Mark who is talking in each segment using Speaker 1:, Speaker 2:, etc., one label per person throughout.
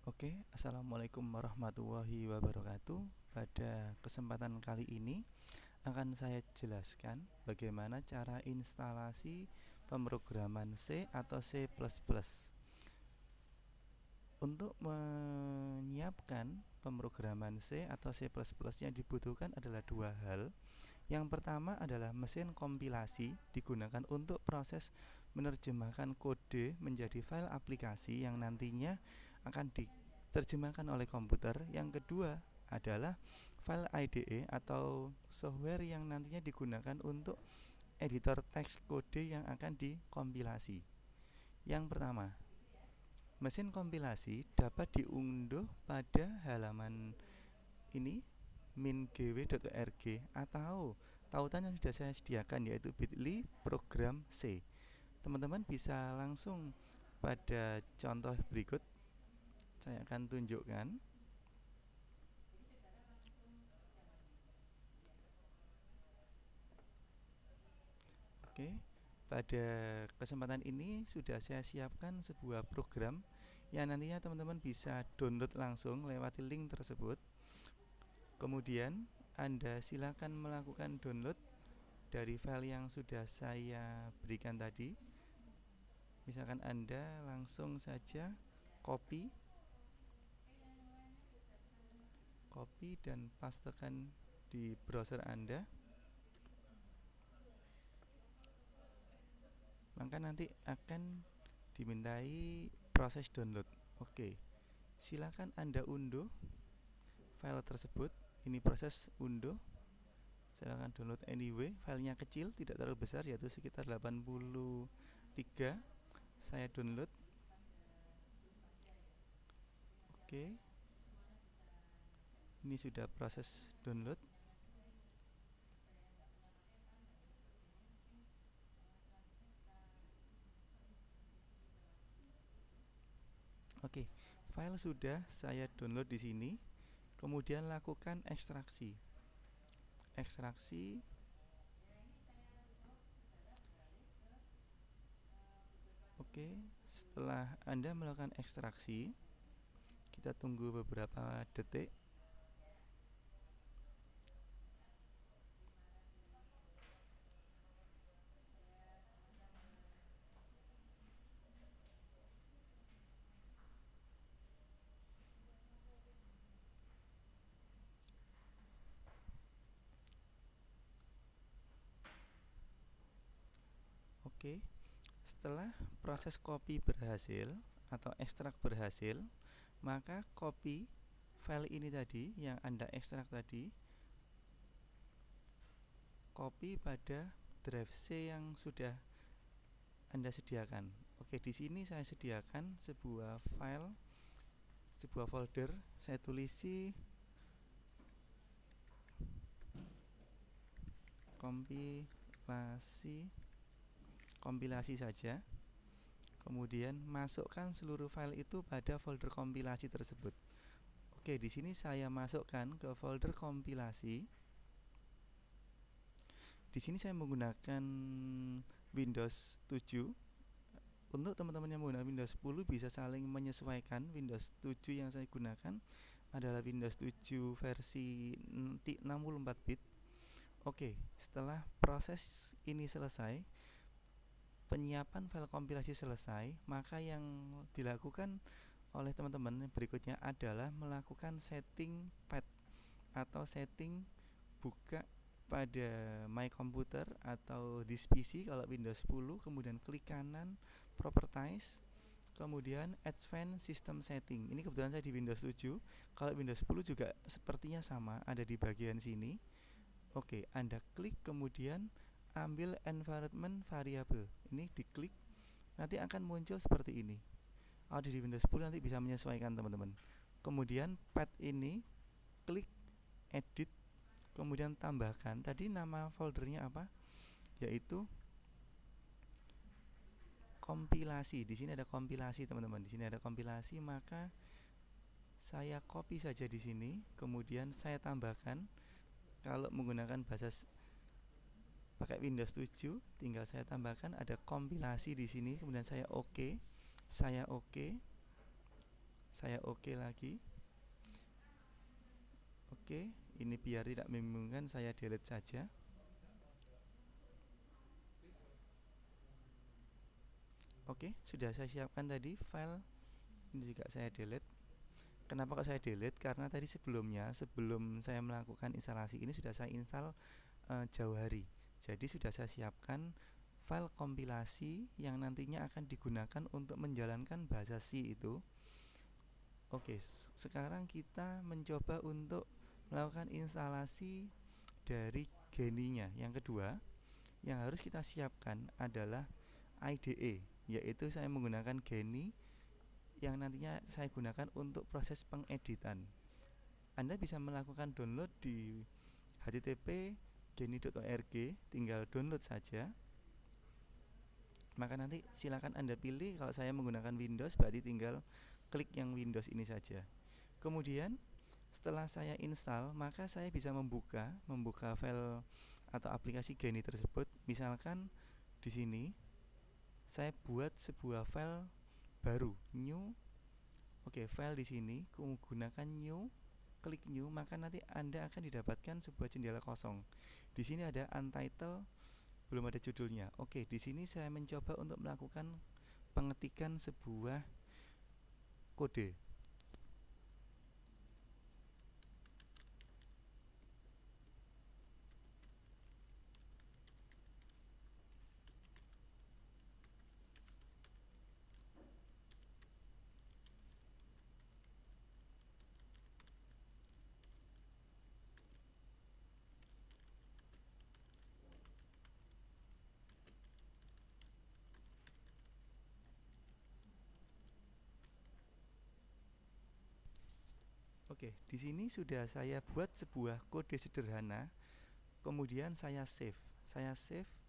Speaker 1: Oke, assalamualaikum warahmatullahi wabarakatuh. Pada kesempatan kali ini akan saya jelaskan bagaimana cara instalasi pemrograman C atau C++. Untuk menyiapkan pemrograman C atau C++ yang dibutuhkan adalah dua hal. Yang pertama adalah mesin kompilasi, digunakan untuk proses menerjemahkan kode menjadi file aplikasi yang nantinya akan diterjemahkan oleh komputer. Yang kedua adalah file IDE atau software yang nantinya digunakan untuk editor teks kode yang akan dikompilasi. Yang pertama, mesin kompilasi dapat diunduh pada halaman ini min.gw.org atau tautan yang sudah saya sediakan, yaitu bit.ly program C. Teman-teman bisa langsung pada contoh berikut. Saya akan tunjukkan. Oke, pada kesempatan ini sudah saya siapkan sebuah program yang nantinya teman-teman bisa download langsung lewati link tersebut. Kemudian Anda silakan melakukan download dari file yang sudah saya berikan tadi. Misalkan Anda langsung saja copy dan pastekan di browser Anda, maka nanti akan dimintai proses download. Oke, silakan Anda unduh file tersebut. Ini proses unduh. Silakan download anyway. Filenya kecil, tidak terlalu besar, yaitu sekitar 83. Saya download. Oke, ini sudah proses download. Oke, file sudah saya download di sini. Kemudian lakukan ekstraksi. Oke, setelah Anda melakukan ekstraksi, kita tunggu beberapa detik. Oke, setelah proses copy berhasil atau ekstrak berhasil, maka copy file ini tadi yang Anda ekstrak tadi, copy pada drive C yang sudah Anda sediakan. Oke, di sini saya sediakan sebuah file, sebuah folder. Saya tulisi kompilasi saja. Kemudian masukkan seluruh file itu pada folder kompilasi tersebut. Oke, di sini saya masukkan ke folder kompilasi. Di sini saya menggunakan Windows 7. Untuk teman-teman yang menggunakan Windows 10 bisa saling menyesuaikan. Windows 7 yang saya gunakan adalah Windows 7 versi 64 bit. Oke, setelah proses ini selesai, penyiapan file kompilasi selesai, maka yang dilakukan oleh teman-teman berikutnya adalah melakukan setting path atau setting buka pada My Computer atau This PC kalau Windows 10, kemudian klik kanan Properties, kemudian Advanced System Setting. Ini kebetulan saya di Windows 7. Kalau Windows 10 juga sepertinya sama, ada di bagian sini. Oke, Anda klik kemudian ambil environment variable. Ini diklik, nanti akan muncul seperti ini. Ada di Windows 10, nanti bisa menyesuaikan teman-teman. Kemudian path ini klik edit, kemudian tambahkan tadi nama foldernya apa, yaitu kompilasi. Di sini ada kompilasi teman-teman. Di sini ada kompilasi, maka saya copy saja di sini, kemudian saya tambahkan. Kalau menggunakan bahasa pakai Windows 7, tinggal saya tambahkan ada kompilasi di sini, kemudian saya oke, saya Saya oke lagi. Oke, ini biar tidak membingungkan, saya delete saja. Oke, sudah saya siapkan tadi file. Ini juga saya delete. Kenapa kok saya delete? Karena tadi sebelum saya melakukan instalasi ini sudah saya install Jauhari. Jadi sudah saya siapkan file kompilasi yang nantinya akan digunakan untuk menjalankan bahasa C itu. Oke, sekarang kita mencoba untuk melakukan instalasi dari Genie-nya. Yang kedua, yang harus kita siapkan adalah IDE, yaitu saya menggunakan Genie yang nantinya saya gunakan untuk proses pengeditan. Anda bisa melakukan download di http genie.org, tinggal download saja. Maka nanti silakan Anda pilih, kalau saya menggunakan Windows berarti tinggal klik yang Windows ini saja. Kemudian setelah saya install, maka saya bisa membuka file atau aplikasi Genie tersebut. Misalkan di sini saya buat sebuah file baru, new. Oke, file di sini gunakan new, klik new, maka nanti Anda akan didapatkan sebuah jendela kosong. Di sini ada untitled, belum ada judulnya. Oke, di sini saya mencoba untuk melakukan pengetikan sebuah kode. Oke, di sini sudah saya buat sebuah kode sederhana. Kemudian saya save.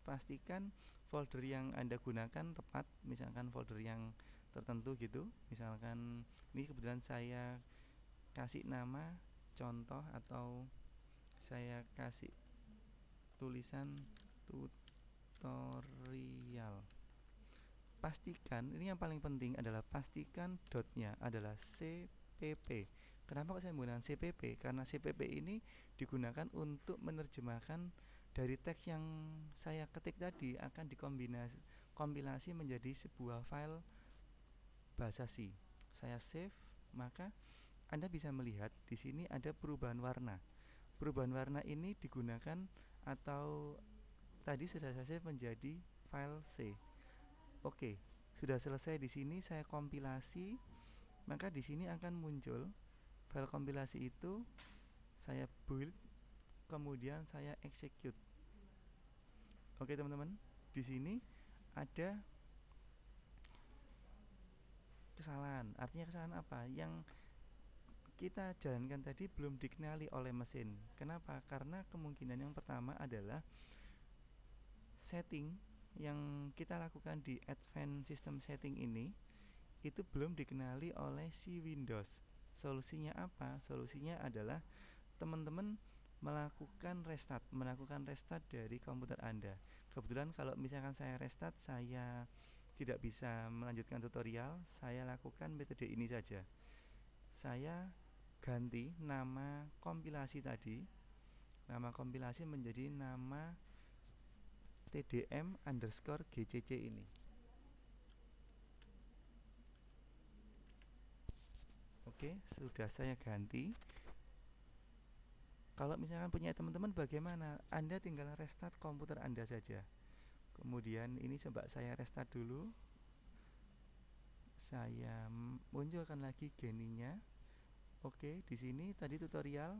Speaker 1: Pastikan folder yang Anda gunakan tepat, misalkan folder yang tertentu gitu. Misalkan ini kebetulan saya kasih nama contoh atau saya kasih tulisan tutorial. Pastikan, ini yang paling penting adalah pastikan dotnya adalah CPP. Kenapa kok saya menggunakan CPP? Karena CPP ini digunakan untuk menerjemahkan dari teks yang saya ketik tadi akan dikompilasi menjadi sebuah file bahasa C. Saya save, maka Anda bisa melihat di sini ada perubahan warna. Perubahan warna ini digunakan atau tadi sudah saya save menjadi file C. Oke, sudah selesai. Di sini saya kompilasi, maka di sini akan muncul file kompilasi itu. Saya build, kemudian saya execute. Oke teman-teman, di sini ada kesalahan. Artinya kesalahan apa? Yang kita jalankan tadi belum dikenali oleh mesin. Kenapa? Karena kemungkinan yang pertama adalah setting yang kita lakukan di Advanced System Setting ini itu belum dikenali oleh si Windows. Solusinya apa? Solusinya adalah teman-teman melakukan restart dari komputer Anda. Kebetulan kalau misalkan saya restart, saya tidak bisa melanjutkan tutorial. Saya lakukan metode ini saja. Saya ganti nama kompilasi tadi. Nama kompilasi menjadi nama tdm_gcc ini. Oke, sudah saya ganti. Kalau misalkan punya teman-teman bagaimana? Anda tinggal restart komputer Anda saja. Kemudian ini coba saya restart dulu. Saya munculkan lagi Genie-nya. Oke, di sini tadi tutorial.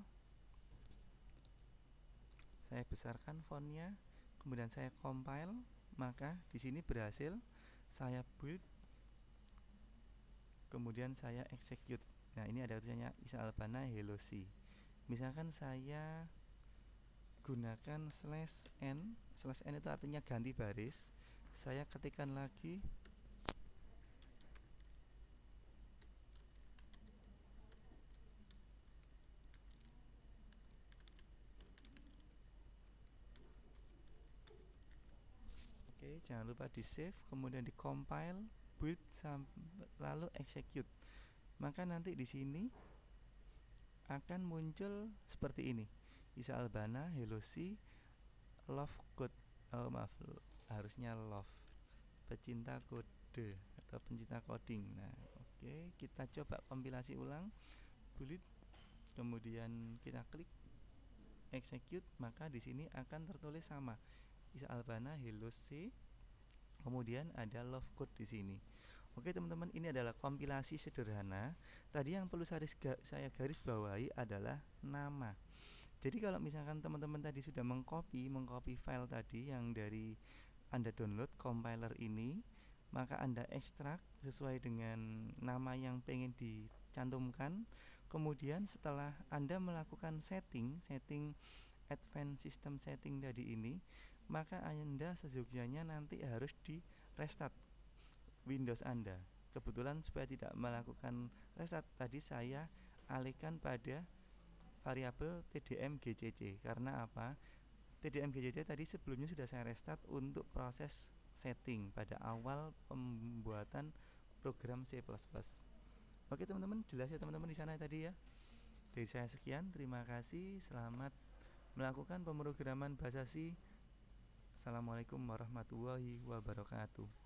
Speaker 1: Saya besarkan fontnya, kemudian saya compile, maka di sini berhasil. Saya build, kemudian saya execute. Nah, ini ada tulisannya Isa Albana Hello C. Misalkan saya gunakan /n. /n itu artinya ganti baris. Saya ketikkan lagi Oke, jangan lupa di save, kemudian di compile, build, lalu execute. maka nanti di sini akan muncul seperti ini. Isa Albana, Hello C, Love Code. Oh maaf, harusnya Love, pecinta kode atau pencinta coding. Nah, oke, kita coba kompilasi ulang. Bullet, kemudian kita klik execute, maka di sini akan tertulis sama. Isa Albana, Hello C, kemudian ada Love Code di sini. Oke teman-teman, ini adalah kompilasi sederhana. Tadi yang perlu saya garis bawahi adalah nama. Jadi kalau misalkan teman-teman tadi sudah mengcopy file tadi yang dari Anda download compiler ini, maka Anda ekstrak sesuai dengan nama yang pengen dicantumkan. Kemudian setelah Anda melakukan setting advanced system setting tadi ini, maka Anda seyogyanya nanti harus di restart Windows Anda. Kebetulan supaya tidak melakukan restart tadi, saya alihkan pada variabel TDM GCC. Karena apa? TDM GCC tadi sebelumnya sudah saya restart untuk proses setting pada awal pembuatan program C++. Oke teman-teman, jelas ya teman-teman di sana tadi ya. Dari saya sekian, terima kasih. Selamat melakukan pemrograman bahasa C. Assalamualaikum warahmatullahi wabarakatuh.